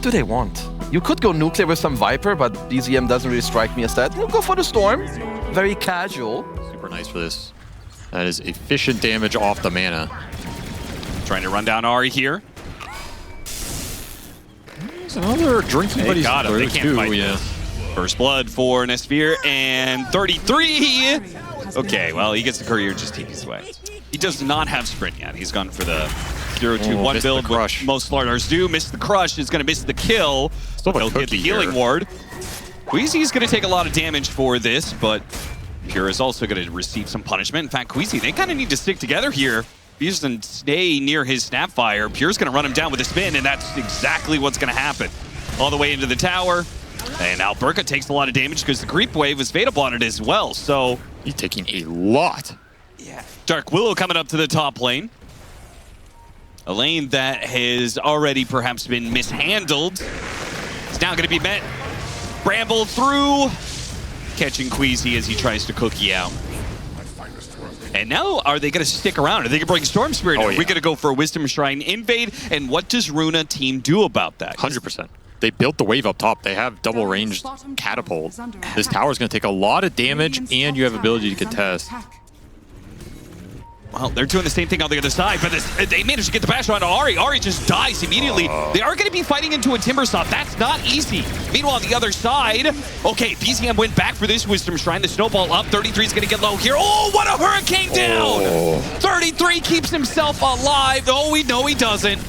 do they want? You could go nuclear with some Viper, but BZM doesn't really strike me as that. We'll go for the Storm. Very casual. Super nice for this. That is efficient damage off the mana. Trying to run down Ahri here. There's another drinking They buddies got him. They through can't too, fight yeah. this. First blood for Nesphere, and 33! Okay, well, he gets the courier, just TP's away. He does not have sprint yet. He's gone for the 0-2-1 build, what most Slardars do. Missed the crush, is going to miss the kill. Still He'll get the healing ward. Queasy is going to take a lot of damage for this, but Pure is also going to receive some punishment. In fact, Queasy, they kind of need to stick together here. If he doesn't stay near his Snapfire, Pure's going to run him down with a spin, and that's exactly what's going to happen. All the way into the tower. And now Burka takes a lot of damage because the creep wave was Fatal on it as well, so... He's taking a lot. Yeah. Dark Willow coming up to the top lane. A lane that has already perhaps been mishandled. It's now going to be met. Bramble through. Catching Queasy as he tries to cookie out. And now, are they going to stick around? Are they going to bring Storm Spirit? Are we going to go for a Wisdom Shrine invade? And what does Runa team do about that? 100%. They built the wave up top. They have double ranged catapult. This tower is going to take a lot of damage, and you have ability to contest. Well, they're doing the same thing on the other side, but they managed to get the bash onto Ahri. Ahri just dies immediately. They are going to be fighting into a Timbersaw. That's not easy. Meanwhile, on the other side, okay, BZM went back for this Wisdom Shrine. The snowball up. 33 is going to get low here. Oh, what a hurricane down! 33 keeps himself alive. Oh, we know he doesn't.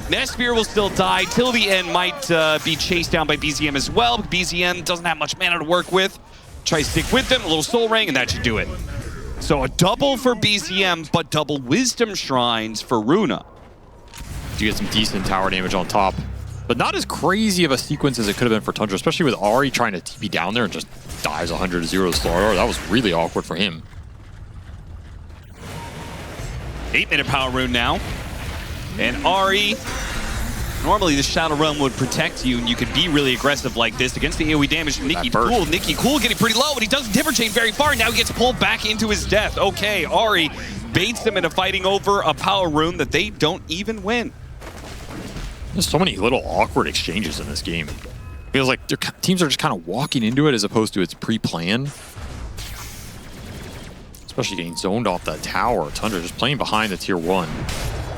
Nesphere will still die. Till the end might be chased down by BZM as well. BZM doesn't have much mana to work with. Try to stick with them. A little Soul Ring, and that should do it. So a double for BZM, but double Wisdom Shrines for Runa. You get some decent tower damage on top. But not as crazy of a sequence as it could have been for Tundra, especially with Ahri trying to TP down there and just dives 100 to 0 to Slardar. That was really awkward for him. 8-minute power rune now. And Ahri, normally the Shadow Realm would protect you, and you could be really aggressive like this against the AoE damage from Nicky Cool. Nicky Cool getting pretty low, but he doesn't Timber Chain very far. Now he gets pulled back into his death. Okay, Ahri baits them into fighting over a power rune that they don't even win. There's so many little awkward exchanges in this game. Feels like their teams are just kind of walking into it as opposed to it's pre-planned. Especially getting zoned off that tower. Tundra just playing behind the tier 1.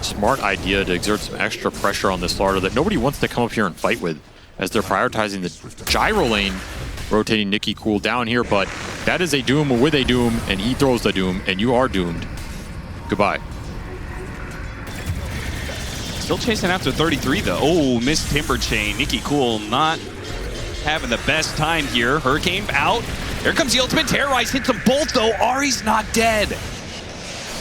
Smart idea to exert some extra pressure on this Slardar that nobody wants to come up here and fight with, as they're prioritizing the gyro lane, rotating Nicky Cool down here, but that is a Doom with a Doom, and he throws the Doom, and you are doomed. Goodbye. Still chasing after 33 though. Oh, missed Timber Chain. Nicky Cool not having the best time here. Hurricane out. Here comes the ultimate. Terrorize hits them both though. Ahri's not dead.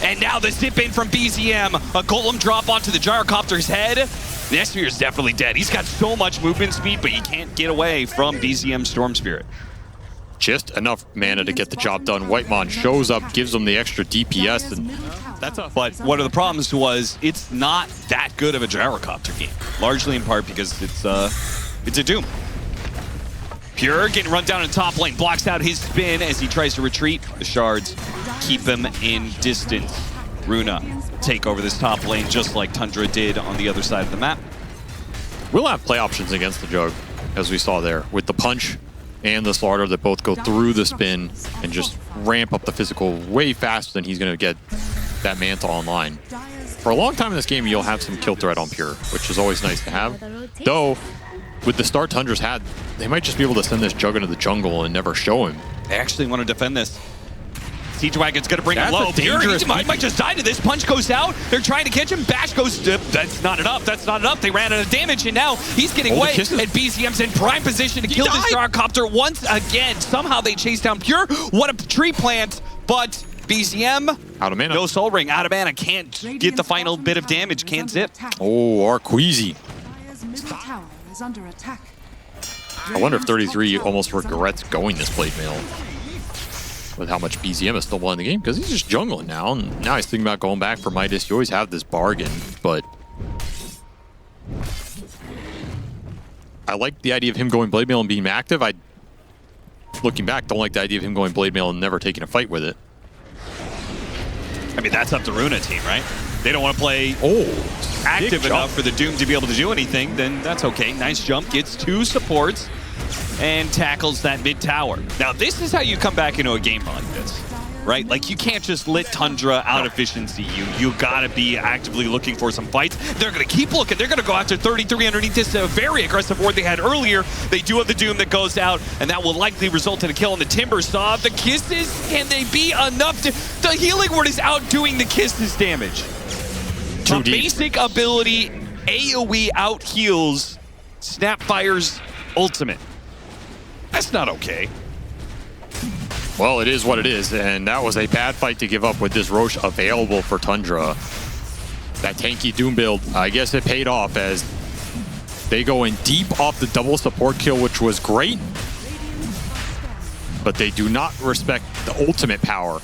And now the zip in from BZM. A golem drop onto the gyrocopter's head. Nesphere is definitely dead. He's got so much movement speed, but he can't get away from BZM Storm Spirit. Just enough mana to get the job done. Whitemon shows up, gives them the extra DPS, and that's a. But one of the problems was it's not that good of a gyrocopter game. Largely in part because it's a Doom. Pure getting run down in top lane, blocks out his spin as he tries to retreat. The shards keep him in distance. Runa take over this top lane just like Tundra did on the other side of the map. We'll have play options against the Jug, as we saw there, with the punch and the Slardar that both go through the spin and just ramp up the physical way faster than he's going to get that mantle online. For a long time in this game, you'll have some kill threat on Pure, which is always nice to have. Though, with the start Tundra's had, they might just be able to send this Jug into the jungle and never show him. They actually want to defend this. Siege Wagon's going to bring him low. Pure, he might just die to this. Punch goes out. They're trying to catch him. Bash goes to... That's not enough. That's not enough. They ran out of damage, and now he's getting away. And BZM's in prime position to kill this gyrocopter once again. Somehow they chase down Pure. What a tree plant. But BZM... Out of mana. No Soul Ring. Out of mana. Can't get the final bit of damage. Can't zip. Oh, Arqueezy. I wonder if 33 almost regrets going this Blade Mail with how much BZM is still playing the game, because he's just jungling now, and now he's thinking about going back for Midas. You always have this bargain, but I like the idea of him going Blade Mail and being active. I, looking back, don't like the idea of him going Blade Mail and never taking a fight with it. I mean, that's up to Runa team, right? they don't want to play active enough for the Doom to be able to do anything, then that's okay. Nice jump, gets 2 supports, and tackles that mid tower. Now, this is how you come back into a game like this, right? Like, you can't just let Tundra out efficiency you. You gotta be actively looking for some fights. They're gonna keep looking. They're gonna go after 33 underneath this very aggressive ward they had earlier. They do have the Doom that goes out, and that will likely result in a kill on the Timber Saw. The kisses, can they be enough to... The healing ward is outdoing the kisses damage. A basic ability, AoE out heals Snapfire's ultimate. That's not okay. Well, it is what it is, and that was a bad fight to give up with this Roche available for Tundra. That tanky Doom build, I guess it paid off as they go in deep off the double support kill, which was great. But they do not respect the ultimate power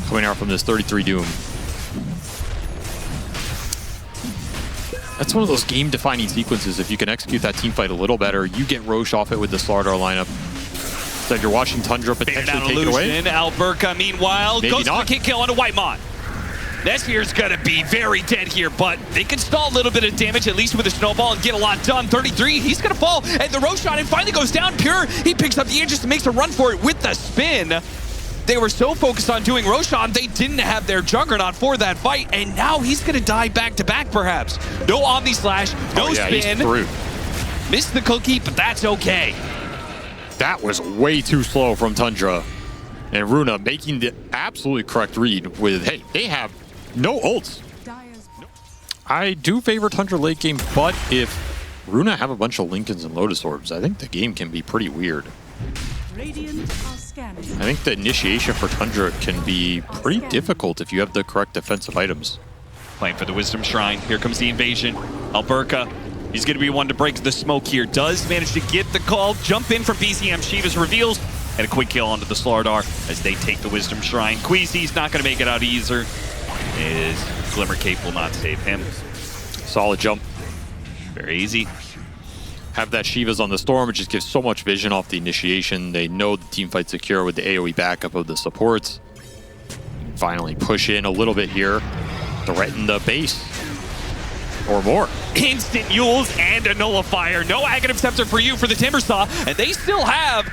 coming out from this 33 Doom. That's one of those game-defining sequences. If you can execute that team fight a little better, you get Roche off it with the Slardar lineup. Instead, you're watching Tundra potentially take it away. Alberca, meanwhile, Maybe goes not. for a kick kill onto Whitemon. This here's gonna be very dead here, but they can stall a little bit of damage, at least with a snowball, and get a lot done. 33, he's gonna fall, and the Roshan finally goes down. Pure, he picks up the Aegis and makes a run for it with the spin. They were so focused on doing Roshan, they didn't have their Juggernaut for that fight, and now he's gonna die back-to-back, perhaps. No Omni Slash, no spin. Missed the cookie, but that's okay. That was way too slow from Tundra. And Runa making the absolutely correct read with, hey, they have no ults. I do favor Tundra late game, but if Runa have a bunch of Lincolns and Lotus Orbs, I think the game can be pretty weird. I think the initiation for Tundra can be pretty difficult if you have the correct defensive items. Playing for the Wisdom Shrine. Here comes the invasion. Alberca, he's going to be one to break the smoke here. Does manage to get the call. Jump in from BZM. Shivas reveals. And a quick kill onto the Slardar as they take the Wisdom Shrine. Queasy's not going to make it out either. His Glimmer Cape will not save him. Solid jump. Very easy. Have that Shiva's on the Storm, it just gives so much vision off the initiation. They know the team fight's secure with the AoE backup of the supports. Finally push in a little bit here. Threaten the base. Or more. Instant Yules and a Nullifier. No Aghanim Scepter for you for the Timber Saw. And they still have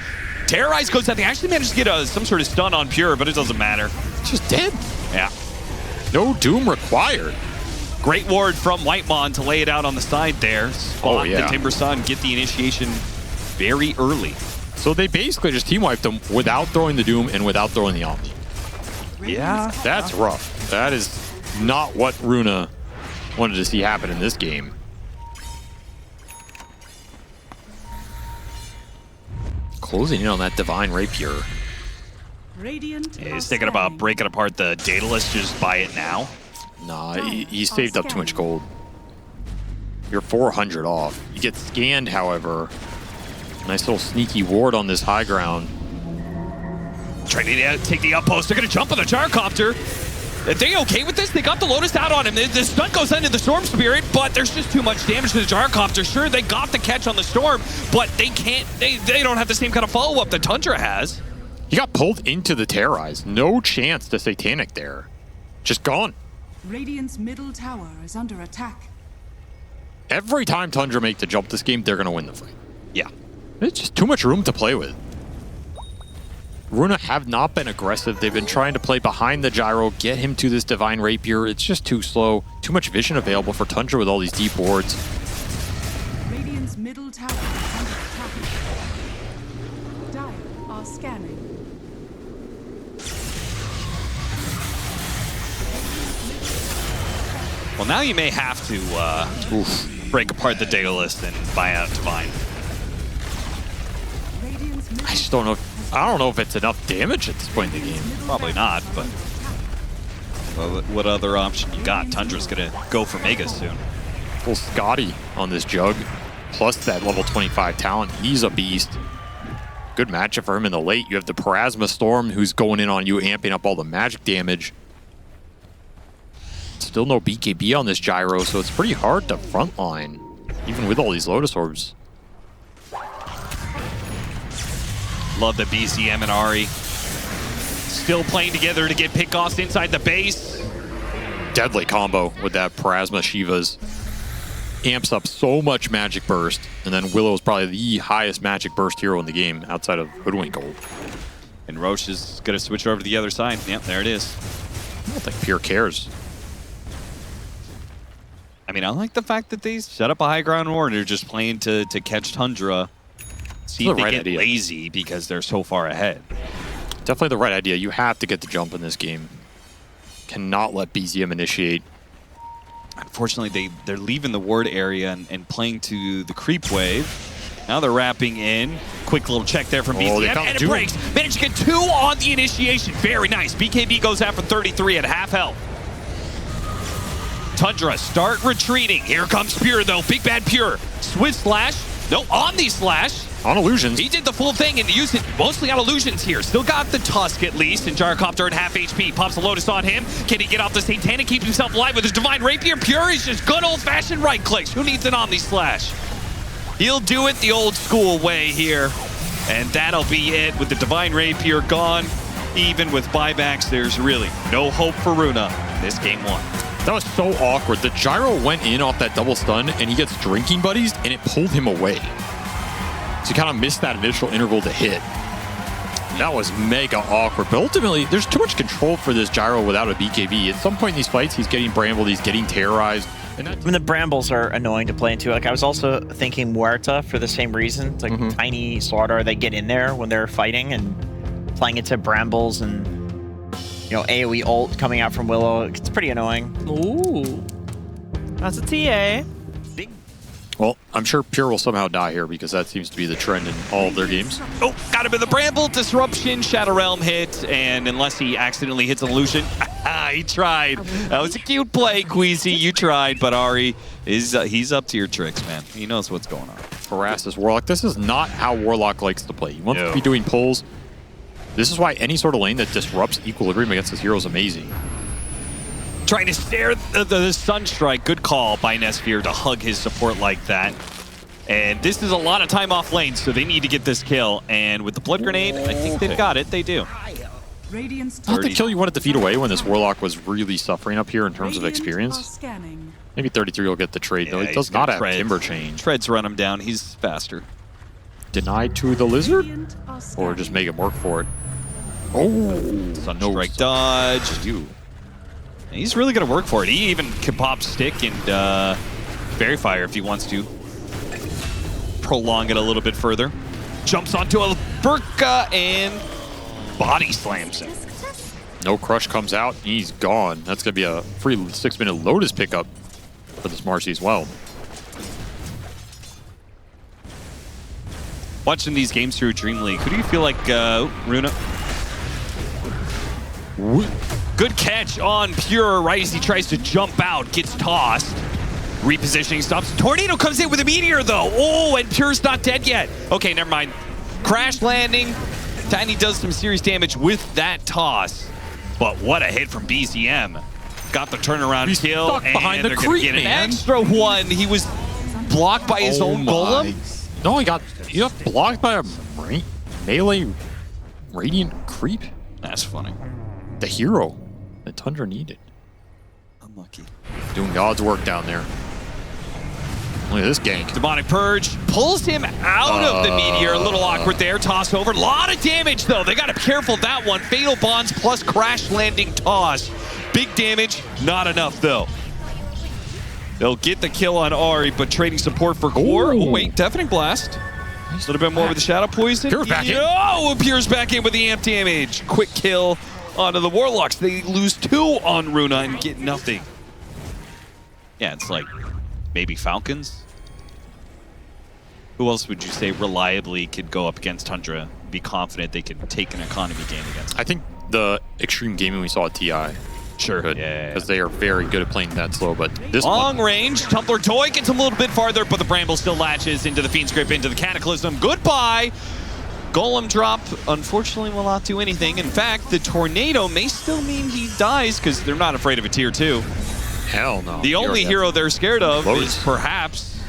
Terrorize goes out. They actually managed to get some sort of stun on Pure, but it doesn't matter. It's just dead. Yeah. No Doom required. Great ward from Whitemon to lay it out on the side there. Spot the Timber Saw and get the initiation very early. So they basically just team wiped them without throwing the Doom and without throwing the Omni. Yeah. That's rough. That is not what Runa wanted to see happen in this game. Closing in on that Divine Rapier. He's thinking about breaking apart the Daedalus, just buy it now. Nah, he saved up too much gold. You're 400 off. You get scanned, however. Nice little sneaky ward on this high ground. Trying to take the outpost. They're going to jump on the Gyrocopter. Are they okay with this? They got the Lotus out on him. The stun goes into the Storm Spirit, but there's just too much damage to the Gyrocopter. Sure, they got the catch on the Storm, but they can't. They don't have the same kind of follow-up that Tundra has. He got pulled into the Terrorize. No chance to Satanic there. Just gone. Radiant's middle tower is under attack. Every time Tundra make the jump this game, they're going to win the fight. Yeah. It's just too much room to play with. Runa have not been aggressive. They've been trying to play behind the Gyro, get him to this Divine Rapier. It's just too slow. Too much vision available for Tundra with all these deep wards. Radiant's middle tower is under attack. Dire are scanning. Well, now you may have to break apart the Daedalus and buy out Divine. I just don't know. I don't know if it's enough damage at this point in the game. Probably not, but what other option you got? Tundra's gonna go for Mega soon. Full Scotty on this Jug, plus that level 25 talent. He's a beast. Good matchup for him in the late. You have the Parasma Storm who's going in on you, amping up all the magic damage. Still no BKB on this Gyro, so it's pretty hard to frontline, even with all these Lotus Orbs. Love the BCM and Ahri. Still playing together to get pickoffs inside the base. deadly combo with that Parasma Shivas. Amps up so much magic burst, and then Willow is probably the highest magic burst hero in the game outside of Hoodwink Gold. And Roche is going to switch over to the other side. Yep, there it is. I don't think Pure cares. I mean, I like the fact that they set up a high ground war and they're just playing to catch Tundra. See if they get lazy because they're so far ahead. Definitely the right idea. You have to get the jump in this game. Cannot let BZM initiate. Unfortunately, they're leaving the ward area and playing to the creep wave. Now they're wrapping in. Quick little check there from BZM, and it breaks. Managed to get 2 on the initiation. Very nice. BKB goes out for 33 at half health. Tundra start retreating. Here comes Pure, though. Big bad Pure. Swift slash. No, Omni slash. On illusions. He did the full thing and used it mostly on illusions here. Still got the Tusk at least, and Gyrocopter at half HP. Pops a Lotus on him. Can he get off the Satanic, keep himself alive with his Divine Rapier? Pure is just good old-fashioned right clicks. Who needs an Omni Slash? He'll do it the old school way here. And that'll be it with the Divine Rapier gone. Even with buybacks, there's really no hope for Runa this game 1. That was so awkward. The gyro went in off that double stun, and he gets drinking buddies, and it pulled him away. So he kind of missed that initial interval to hit. That was mega awkward. But ultimately, there's too much control for this gyro without a BKB. At some point in these fights, he's getting brambled, he's getting terrorized. And I mean, the brambles are annoying to play into. Like, I was also thinking Muerta for the same reason. It's like tiny slaughter. They get in there when they're fighting and playing into brambles and, you know, AoE ult coming out from Willow. It's pretty annoying. Ooh. That's a TA. Well, I'm sure Pure will somehow die here because that seems to be the trend in all of their games. Oh, got him in the Bramble. Disruption, Shadow Realm hit, and unless he accidentally hits an illusion, he tried. That was a cute play, Queasy. You tried, but Ari is he's up to your tricks, man. He knows what's going on. Harass this Warlock. This is not how Warlock likes to play. He wants to be doing pulls. This is why any sort of lane that disrupts equilibrium against his hero is amazing. Trying to stare the Sunstrike. Good call by Nesphere to hug his support like that. And this is a lot of time off lane, so they need to get this kill. And with the Blood Grenade, I think they've got it. They do. Not the kill you wanted to feed away when this Warlock was really suffering up here in terms of experience. Maybe 33 will get the trade, though. It does not have Timber Chain. Treads run him down. He's faster. Denied to the Lizard? Or just make him work for it. Oh! Sunstrike dodge. You. He's really going to work for it. He even can pop Stick and Fairy Fire if he wants to. Prolong it a little bit further. Jumps onto a Burka and body slams him. No Crush comes out. He's gone. That's going to be a free 6-minute Lotus pickup for this Marcy as well. Watching these games through DreamLeague, who do you feel like, Runa? Good catch on Pure right as he tries to jump out, gets tossed. Repositioning stops. Tornado comes in with a meteor though. Oh, and Pure's not dead yet. Okay, never mind. Crash landing. Tiny does some serious damage with that toss. But what a hit from BZM. Got the turnaround kill, and behind the they're creep, gonna get an extra one. He was blocked by his own golem. No, he got blocked by a melee radiant creep. That's funny. The hero that Tundra needed. Unlucky. Doing God's work down there. Look at this gank. Demonic Purge pulls him out of the meteor. A little awkward there. Toss over. A lot of damage, though. They got to be careful that one. Fatal Bonds plus crash landing toss. Big damage. Not enough, though. They'll get the kill on Ari, but trading support for Core. Oh, wait. Deafening Blast. A little bit more with the Shadow Poison. Pure back in. Oh, Pure's back in with the amp damage. Quick kill onto the Warlocks. They lose 2 on Runa and get nothing. Yeah, it's like maybe Falcons. Who else would you say reliably could go up against Tundra, be confident they could take an economy game against them? I think the extreme gaming we saw at TI. Sure. Because they are very good at playing that slow, but this long range, Tumbler Toy gets a little bit farther, but the Bramble still latches into the Fiend's Grip, into the Cataclysm. Goodbye! Golem drop, unfortunately, will not do anything. In fact, the Tornado may still mean he dies, because they're not afraid of a tier 2. Hell no. The only hero they're scared of is perhaps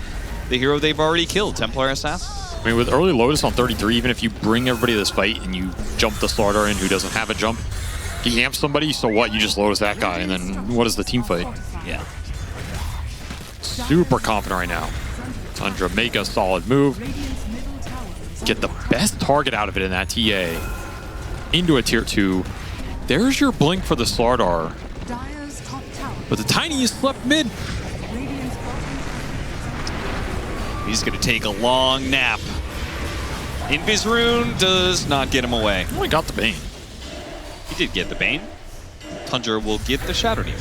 the hero they've already killed, Templar Assassin. I mean, with early Lotus on 33, even if you bring everybody to this fight and you jump the Slaughter in who doesn't have a jump, He amps somebody, so what? You just Lotus that guy, and then what is the team fight? Yeah. Super confident right now. Tundra, make a solid move. Get the best target out of it in that TA. Into a tier 2. There's your blink for the Slardar. But the Tiny is slept mid. He's going to take a long nap. Invis Rune does not get him away. Oh, he got the Bane. He did get the Bane. Tundra will get the Shadow Demon.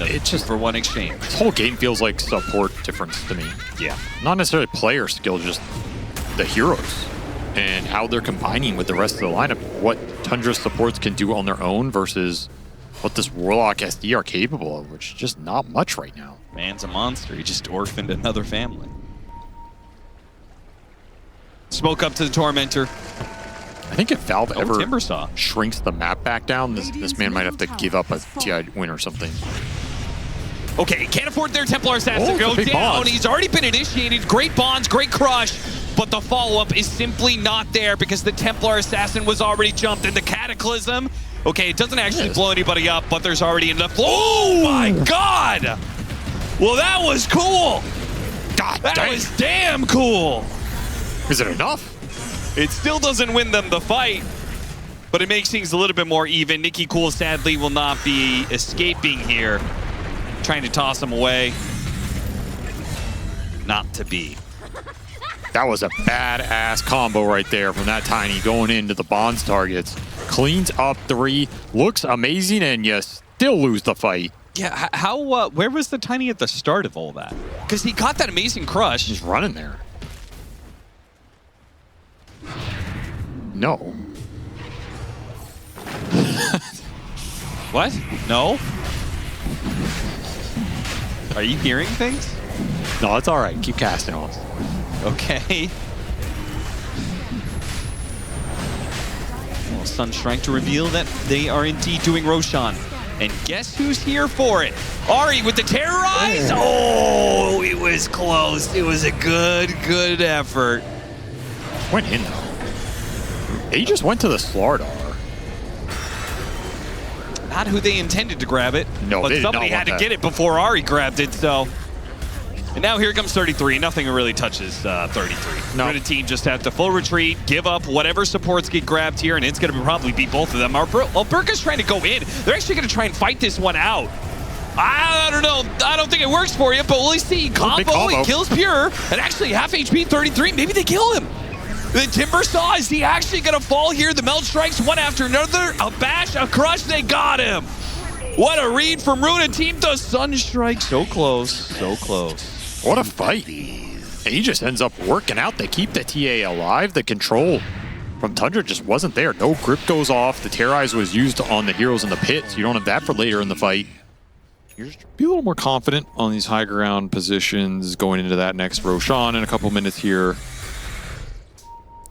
It's just for one exchange. This whole game feels like support difference to me. Yeah. Not necessarily player skill, just the heroes and how they're combining with the rest of the lineup. What Tundra supports can do on their own versus what this Warlock SD are capable of, which is just not much right now. Man's a monster. He just orphaned another family. Smoke up to the Tormentor. I think if Valve ever Timbersaw shrinks the map back down, this man might have to give up a TI win or something. Okay, can't afford their Templar Assassin to go down. Bonds. He's already been initiated. Great bonds, great crush. But the follow-up is simply not there because the Templar Assassin was already jumped in the Cataclysm. Okay, it doesn't actually blow anybody up, but there's already enough. Oh my God! Well, that was cool. God that dang. was damn cool. Is it enough? It still doesn't win them the fight, but it makes things a little bit more even. Nikki Cool sadly will not be escaping here. Trying to toss him away. Not to be. That was a badass combo right there from that Tiny going into the Bonds targets. Cleans up 3, looks amazing, and you still lose the fight. Yeah, where was the Tiny at the start of all that? Because he got that amazing crush. He's running there. No. What? No? Are you hearing things? No, it's all right. Keep casting on. Okay. Well, Sunstrike to reveal that they are indeed doing Roshan. And guess who's here for it? Ari with the Terrorize! Oh, it was close. It was a good effort. Went in, though. He just went to the Slardar. Not who they intended to grab it. No, but they did somebody not had want to that. get it before Ari grabbed it, so. And now here comes 33. Nothing really touches 33. No. Runa team just have to full retreat, give up whatever supports get grabbed here, and it's going to probably be both of them. Alberca's trying to go in. They're actually going to try and fight this one out. I don't know. I don't think it works for you, but we'll see. Combo, he kills Pure, and actually half HP 33. Maybe they kill him. The Timbersaw, is he actually going to fall here? The Melt Strikes one after another. A bash, a crush, they got him. What a read from Runa team. The Sunstrike. So close, so close. What a fight. And he just ends up working out. They keep the TA alive. The control from Tundra just wasn't there. No grip goes off. The Terrorize was used on the heroes in the pit, so you don't have that for later in the fight. You're just be a little more confident on these high ground positions going into that next Roshan in a couple minutes here.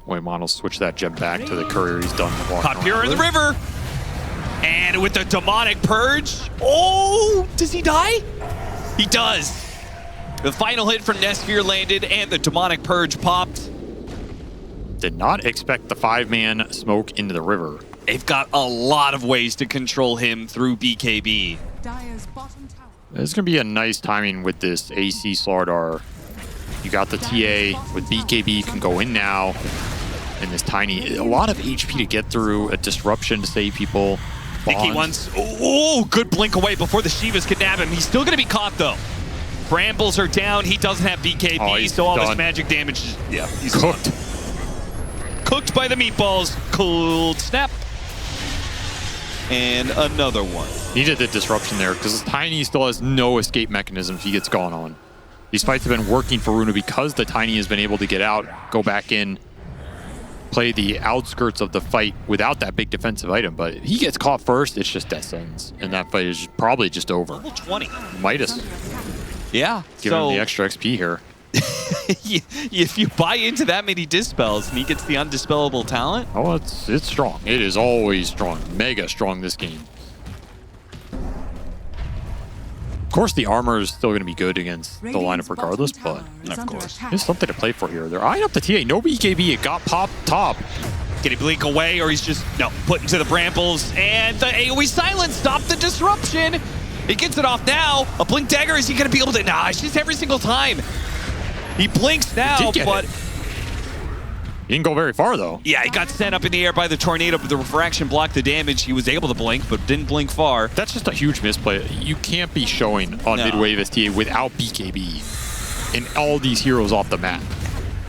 Waymon will switch that gem back to the courier. He's done walking Caught Pure around in the with. river. And with the demonic purge. Oh, does he die? He does. The final hit from Nesphere landed and the demonic purge popped. Did not expect the 5-man smoke into the river. They've got a lot of ways to control him through BKB. Dire's bottom tower. There's going to be a nice timing with this AC Slardar. You got the TA with BKB, can go in now. And this Tiny, a lot of HP to get through, a disruption to save people. Nikki once, oh, good blink away before the Shivas can nab him. He's still going to be caught though. Brambles are down. He doesn't have BKB, Oh, he's so all done. this magic damage is, yeah, he's Cooked. done. Cooked by the meatballs. Cold snap. And another one. Needed the disruption there because this Tiny still has no escape mechanism if he gets gone on. These fights have been working for Runa because the Tiny has been able to get out, go back in, play the outskirts of the fight without that big defensive item. But if he gets caught first, it's just death sentence. And that fight is probably just over. Level 20. Midas Yeah. giving him the extra XP here. If you buy into that many dispels and he gets the undispellable talent. Oh, it's strong. It is always strong. Mega strong this game. Of course, the armor is still going to be good against the lineup regardless, but Of course. there's something to play for here. They're eyeing up the TA. No BKB. It got popped top. Can he blink away, or he's just, no, put into the brambles, and the AoE silence stopped the disruption. He gets it off now. A blink dagger, is he going to be able to? Nah, it's just every single time. He blinks now, but... He didn't go very far, though. Yeah, he got sent up in the air by the tornado, but the refraction blocked the damage. He was able to blink, but didn't blink far. That's just a huge misplay. You can't be showing on mid-wave STA without BKB and all these heroes off the map,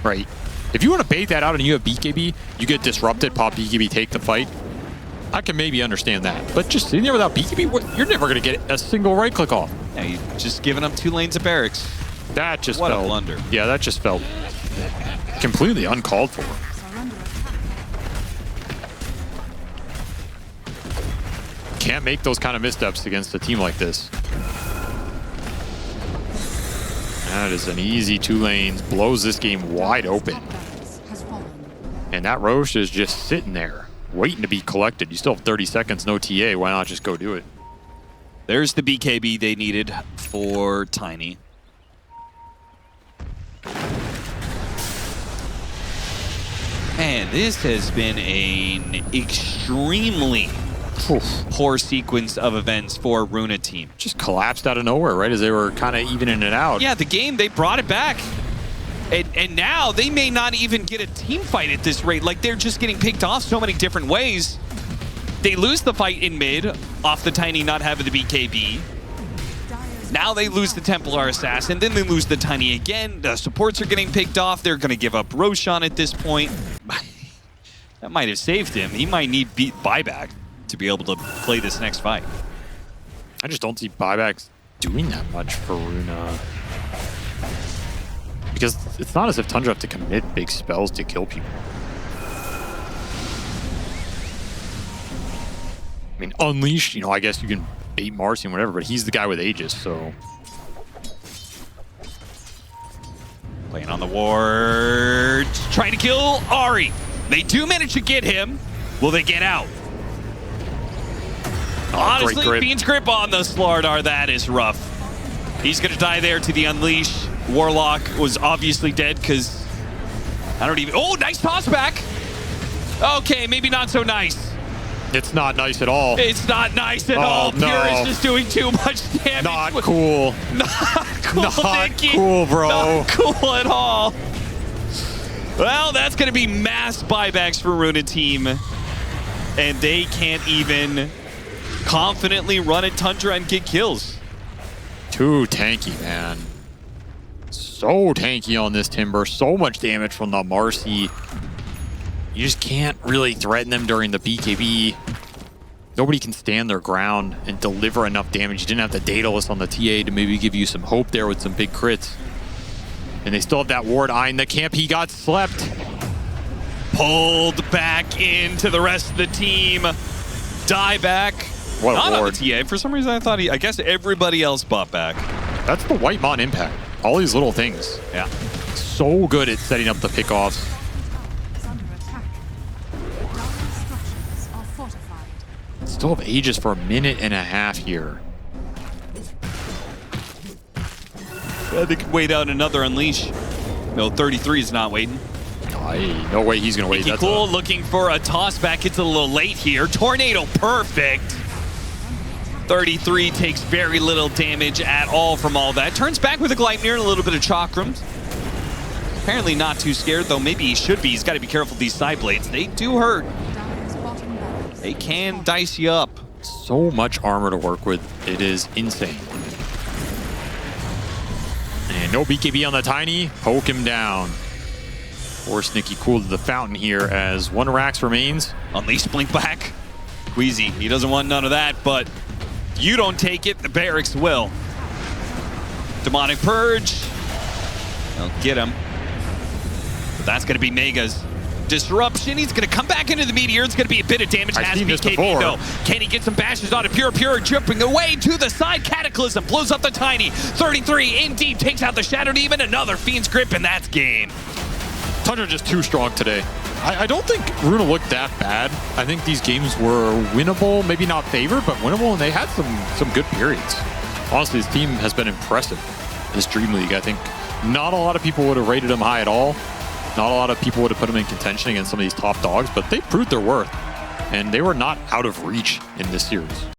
right? If you want to bait that out and you have BKB, you get disrupted, pop BKB, take the fight. I can maybe understand that. But just sitting there without BKB, you're never going to get a single right-click off. Yeah, you're just giving up 2 lanes of barracks. That just What felt... a blunder. Yeah, that just felt completely uncalled for. Can't make those kind of missteps against a team like this. That is an easy 2 lanes. Blows this game wide open. And that Roche is just sitting there, waiting to be collected. You still have 30 seconds, no TA. Why not just go do it? There's the BKB they needed for Tiny. And this has been an extremely poor sequence of events for Runa team. Just collapsed out of nowhere, right? As they were kind of evening it out. Yeah, the game, they brought it back. And now they may not even get a team fight at this rate. Like, they're just getting picked off so many different ways. They lose the fight in mid off the Tiny not having the BKB. Now they lose the Templar Assassin, then they lose the Tiny again. The supports are getting picked off. They're going to give up Roshan at this point. That might have saved him. He might need buyback to be able to play this next fight. I just don't see buybacks doing that much for Runa. Because it's not as if Tundra have to commit big spells to kill people. I mean, Unleash, you know, I guess you can bait Marcy and whatever, but he's the guy with Aegis, so... Playing on the ward, trying to kill Ahri. They do manage to get him. Will they get out? Honestly, Fiend's Grip on the Slardar, that is rough. He's going to die there to the Unleash. Warlock was obviously dead because I don't even... Oh, nice toss back. Okay, maybe not so nice. It's not nice at all. It's not nice at all. No. Pure is just doing too much damage. Not cool. Not cool, Not Nicky. cool, bro. Not cool at all. Well, that's going to be mass buybacks for Runa team. And they can't even confidently run at Tundra and get kills. Too tanky, man. So tanky on this Timber. So much damage from the Marcy. You just can't really threaten them during the BKB. Nobody can stand their ground and deliver enough damage. You didn't have the Daedalus on the TA to maybe give you some hope there with some big crits. And they still have that ward eyeing the camp. He got slept. Pulled back into the rest of the team. Die back. What a Not ward. on the TA. For some reason, I guess everybody else bought back. That's the White Mon impact. All these little things. Yeah. So good at setting up the pickoffs. Still have Aegis for a minute and a half here. They could wait out another Unleash. No, 33 is not waiting. No way he's going to wait. That's cool, looking for a toss back. It's a little late here. Tornado, perfect. 33 takes very little damage at all from all that. Turns back with a Gleipnir and a little bit of Chakrams. Apparently not too scared, though maybe he should be. He's got to be careful with these side blades. They do hurt. They can dice you up. So much armor to work with. It is insane. And no BKB on the Tiny. Poke him down. Force Nicky cool to the fountain here as 1 Rax remains. Unleash blink back. Queasy, he doesn't want none of that, but you don't take it, the barracks will. Demonic Purge. They'll get him. But that's going to be Mega's. Disruption, he's going to come back into the Meteor. It's going to be a bit of damage. I've Has seen this BKB before. though. Can he get some bashes on it? Pure jumping away to the side. Cataclysm blows up the Tiny. 33 in deep, takes out the Shattered Demon. Another Fiend's Grip, and that's game. Tundra just too strong today. I don't think Runa looked that bad. I think these games were winnable, maybe not favored, but winnable, and they had some good periods. Honestly, this team has been impressive. This DreamLeague, I think not a lot of people would have rated them high at all. Not a lot of people would have put them in contention against some of these top dogs, but they proved their worth. And they were not out of reach in this series.